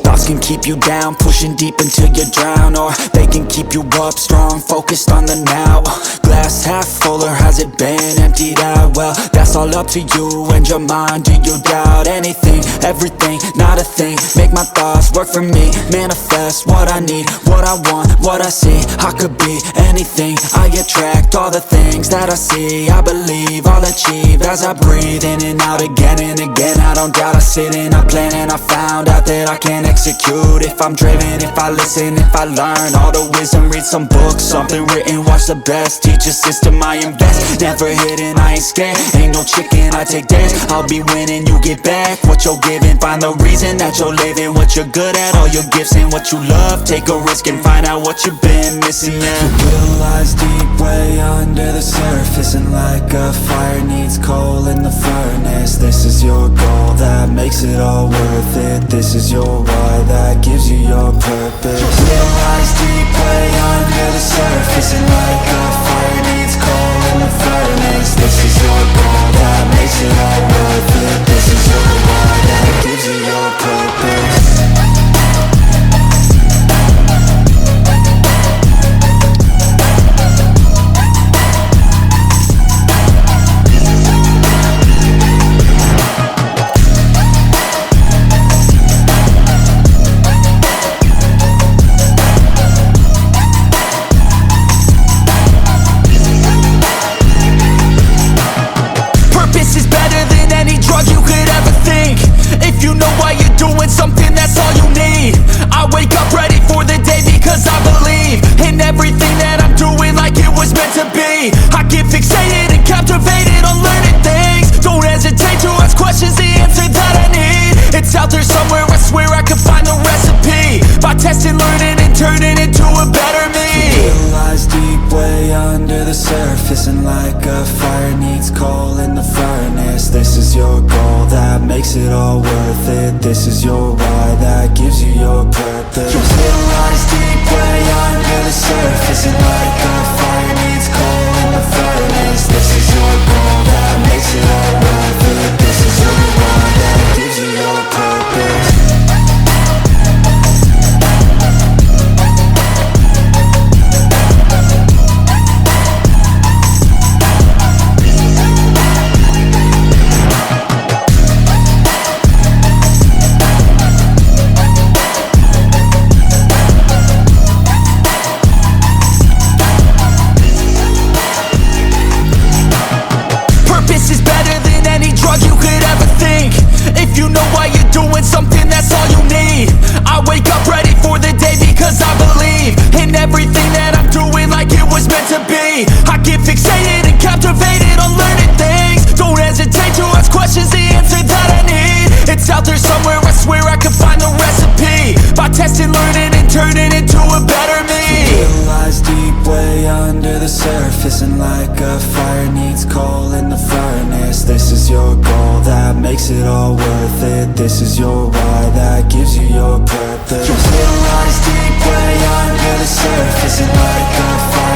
Thoughts can keep you down, pushing deep until you drown, or they can keep you up strong, focused on the now. Glass half full, or has it been emptied out? Well, that's all up to you and your mind. Do you doubt anything, everything, not a thing? Make my thoughts work for me, manifest what I need, what I want, what I see. I could be anything, I attract all the things that I see. I believe I'll achieve as I breathe in and out again and again. I don't doubt, I sit and I plan, and I found out that I can execute if I'm driven, if I listen, if I learn all the wisdom. Read some books, something written, watch the best. Teach a system, I invest, never hidden, I ain't scared. Ain't no chicken, I take dares. I'll be winning, you get back what you're giving. Find the reason that you're living, what you're good at, all your gifts and what you love. Take a risk and find out what you've been missing. Yeah. Your will lies deep way under the surface, and like a fire needs coal in the furnace. This is your goal that makes it all worth it. This is your why that gives you your purpose. Your will lies deep way under the surface, and like a fire needs coal in the furnace. This is your goal that makes it all worth it. This is your why that gives you your purpose. Testing, learning, and turning into a better me. The will lies deep way under the surface, and like a fire needs coal in the furnace. This is your goal that makes it all worth it. This is your why that gives you your purpose. Your will lies deep way under the surface, and like a fire needs coal in the furnace. This is your goal that makes it all worth it. This is your why that gives you your purpose. I get fixated and captivated on learning things. Don't hesitate to ask questions, the answer that I need. It's out there somewhere, I swear I can find the recipe. By testing, learning, and turning into a better me. The will lies deep way under the surface, and like a fire needs coal in the furnace. This is your goal that makes it all worth it. This is your why that gives you your purpose. Your will lies deep way under the surface, and like a fire